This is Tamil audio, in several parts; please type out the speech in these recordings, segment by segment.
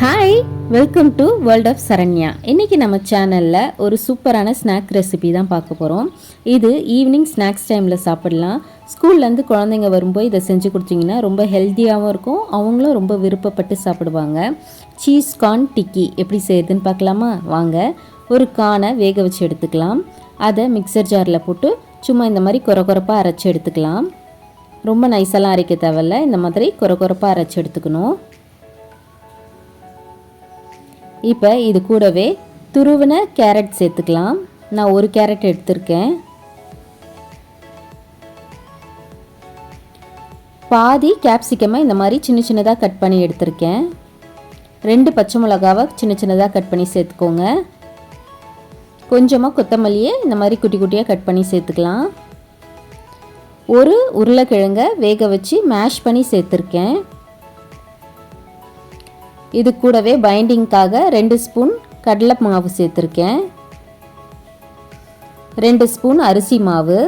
Hi, welcome to world of Saranya. இன்றைக்கி நம்ம சேனலில் ஒரு சூப்பரான ஸ்நாக் ரெசிபி தான் பார்க்க போகிறோம். இது ஈவினிங் ஸ்நாக்ஸ் டைமில் சாப்பிடலாம். ஸ்கூல்லேருந்து குழந்தைங்க வரும்போது இதை செஞ்சு கொடுத்தீங்கன்னா ரொம்ப ஹெல்த்தியாகவும் இருக்கும், அவங்களும் ரொம்ப விருப்பப்பட்டு சாப்பிடுவாங்க. சீஸ் கார்ன் டிக்கி எப்படி செய்யுதுன்னு பார்க்கலாமா? வாங்க. ஒரு கார்னை வேக வச்சு எடுத்துக்கலாம். அதை மிக்சர் ஜாரில் போட்டு சும்மா இந்த மாதிரி கொரப்பாக அரைச்சி எடுத்துக்கலாம். ரொம்ப நைஸெல்லாம் அரைக்க தேவையில்ல, இந்த மாதிரி கொரப்பாக அரைச்சி எடுத்துக்கணும். இப்போ இது கூடவே துருவின கேரட் சேர்த்துக்கலாம். நான் ஒரு கேரட் எடுத்திருக்கேன். பாதி கேப்சிகமை இந்த மாதிரி சின்ன சின்னதாக கட் பண்ணி எடுத்திருக்கேன். 2 பச்சை மிளகாவை சின்ன சின்னதாக கட் பண்ணி சேர்த்துக்கோங்க. கொஞ்சமாக கொத்தமல்லியை இந்த மாதிரி குட்டி குட்டியாக கட் பண்ணி சேர்த்துக்கலாம். ஒரு உருளைக்கிழங்கை வேக வச்சு மேஷ் பண்ணி சேர்த்துருக்கேன். இது கூடவே பைண்டிங்காக 2 ஸ்பூன் கடலை மாவு சேர்த்துருக்கேன். 2 ஸ்பூன் அரிசி மாவு,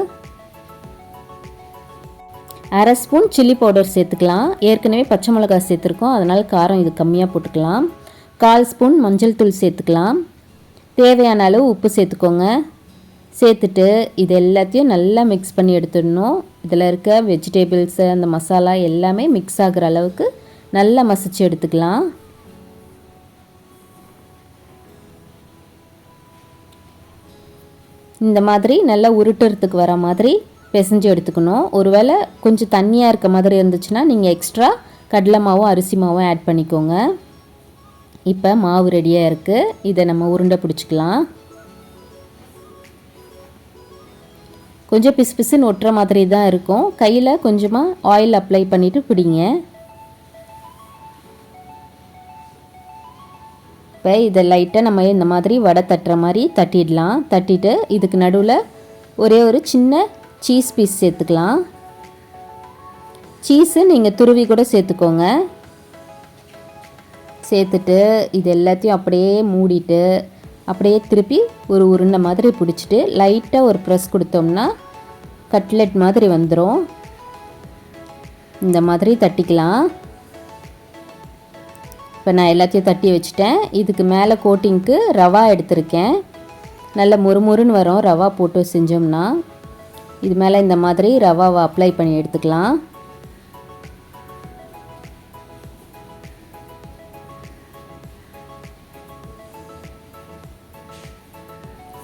1/2 ஸ்பூன் சில்லி பவுடர் சேர்த்துக்கலாம். ஏற்கனவே பச்சை மிளகாய் சேர்த்துருக்கோம், அதனால் காரம் இது கம்மியாக போட்டுக்கலாம். 1/4 ஸ்பூன் மஞ்சள் தூள் சேர்த்துக்கலாம். தேவையான அளவு உப்பு சேர்த்துக்கோங்க. சேர்த்துட்டு இது எல்லாத்தையும் நல்லா மிக்ஸ் பண்ணி எடுத்துடணும். இதில் இருக்க வெஜிடபிள்ஸு அந்த மசாலா எல்லாமே மிக்ஸ் ஆகிற அளவுக்கு நல்லா மசிச்சு எடுத்துக்கலாம். இந்த மாதிரி நல்லா உருட்டுறதுக்கு வர மாதிரி பிசைஞ்சு எடுத்துக்கணும். ஒருவேளை கொஞ்சம் தண்ணியாக இருக்க மாதிரி இருந்துச்சுன்னா நீங்கள் எக்ஸ்ட்ரா கடலை மாவும் அரிசி மாவும் ஆட் பண்ணிக்கோங்க. இப்போ மாவு ரெடியாக இருக்குது. இதை நம்ம உருண்டை பிடிச்சிக்கலாம். கொஞ்சம் பிசு பிசுன்னு ஒட்டுற மாதிரி தான் இருக்கும். கையில் கொஞ்சமாக ஆயில் அப்ளை பண்ணிவிட்டு பிடிங்க. இப்போ இதை லைட்டாக நம்ம இந்த மாதிரி வடை தட்டுற மாதிரி தட்டிடலாம். தட்டிட்டு இதுக்கு நடுவில் ஒரே ஒரு சின்ன சீஸ் பீஸ் சேர்த்துக்கலாம். சீஸு நீங்கள் துருவி கூட சேர்த்துக்கோங்க. சேர்த்துட்டு இது எல்லாத்தையும் அப்படியே மூடிட்டு அப்படியே திருப்பி ஒரு உருண்டை மாதிரி பிடிச்சிட்டு லைட்டாக ஒரு ப்ரெஸ் கொடுத்தோம்னா கட்லெட் மாதிரி வந்துடும். இந்த மாதிரி தட்டிக்கலாம். இப்போ நான் எல்லாத்தையும் தட்டி வச்சுட்டேன். இதுக்கு மேலே கோட்டிங்க்கு ரவா எடுத்திருக்கேன். நல்ல முறுமுறுன்னு வரும் ரவா போட்டு செஞ்சோம்னா. இது மேலே இந்த மாதிரி ரவாவை அப்ளை பண்ணி எடுத்துக்கலாம்.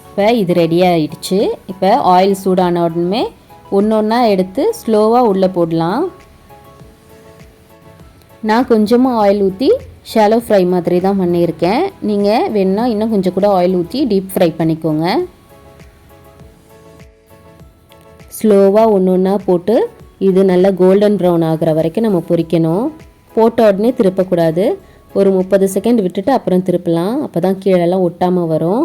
இப்போ இது ரெடி ஆகிடுச்சு. இப்போ ஆயில் சூடான உடனே ஒன்று ஒன்றா எடுத்து ஸ்லோவாக உள்ளே போடலாம். நான் கொஞ்சமாக ஆயில் ஊற்றி ஷாலோ ஃப்ரை மாதிரி தான் பண்ணியிருக்கேன். நீங்கள் வேணுன்னா இன்னும் கொஞ்சம் கூட ஆயில் ஊற்றி டீப் ஃப்ரை பண்ணிக்கோங்க. ஸ்லோவாக ஒன்று ஒன்றா போட்டு இது நல்லா கோல்டன் ப்ரௌன் ஆகிற வரைக்கும் நம்ம பொரிக்கணும். போட்ட உடனே திருப்பக்கூடாது. ஒரு 30 செகண்ட் விட்டுட்டு அப்புறம் திருப்பலாம். அப்போ தான் கீழெல்லாம் ஒட்டாமல் வரும்.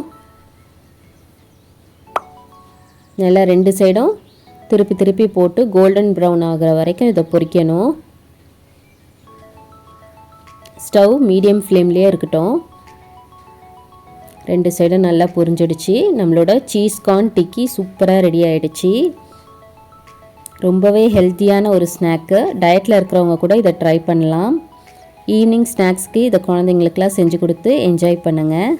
நல்லா 2 சைடும் திருப்பி திருப்பி போட்டு கோல்டன் ப்ரௌன் ஆகிற வரைக்கும் இதை பொரிக்கணும். ஸ்டவ் மீடியம் ஃப்ளேம்லேயே இருக்கட்டும். 2 சைடும் நல்லா பொரிஞ்சிடுச்சு. நம்மளோட சீஸ் கார்ன் டிக்கி சூப்பராக ரெடி ஆகிடுச்சு. ரொம்பவே ஹெல்த்தியான ஒரு ஸ்நாக்கு. டயட்டில் இருக்கிறவங்க கூட இதை ட்ரை பண்ணலாம். ஈவினிங் ஸ்நாக்ஸ்க்கு இதை குழந்தைங்களுக்கெல்லாம் செஞ்சு கொடுத்து என்ஜாய் பண்ணுங்கள்.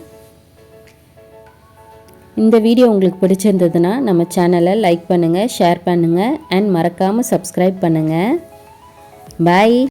இந்த வீடியோ உங்களுக்கு பிடிச்சிருந்ததுன்னா நம்ம சேனலை லைக் பண்ணுங்கள், ஷேர் பண்ணுங்கள் அண்ட் மறக்காமல் சப்ஸ்கிரைப் பண்ணுங்கள். பாய்.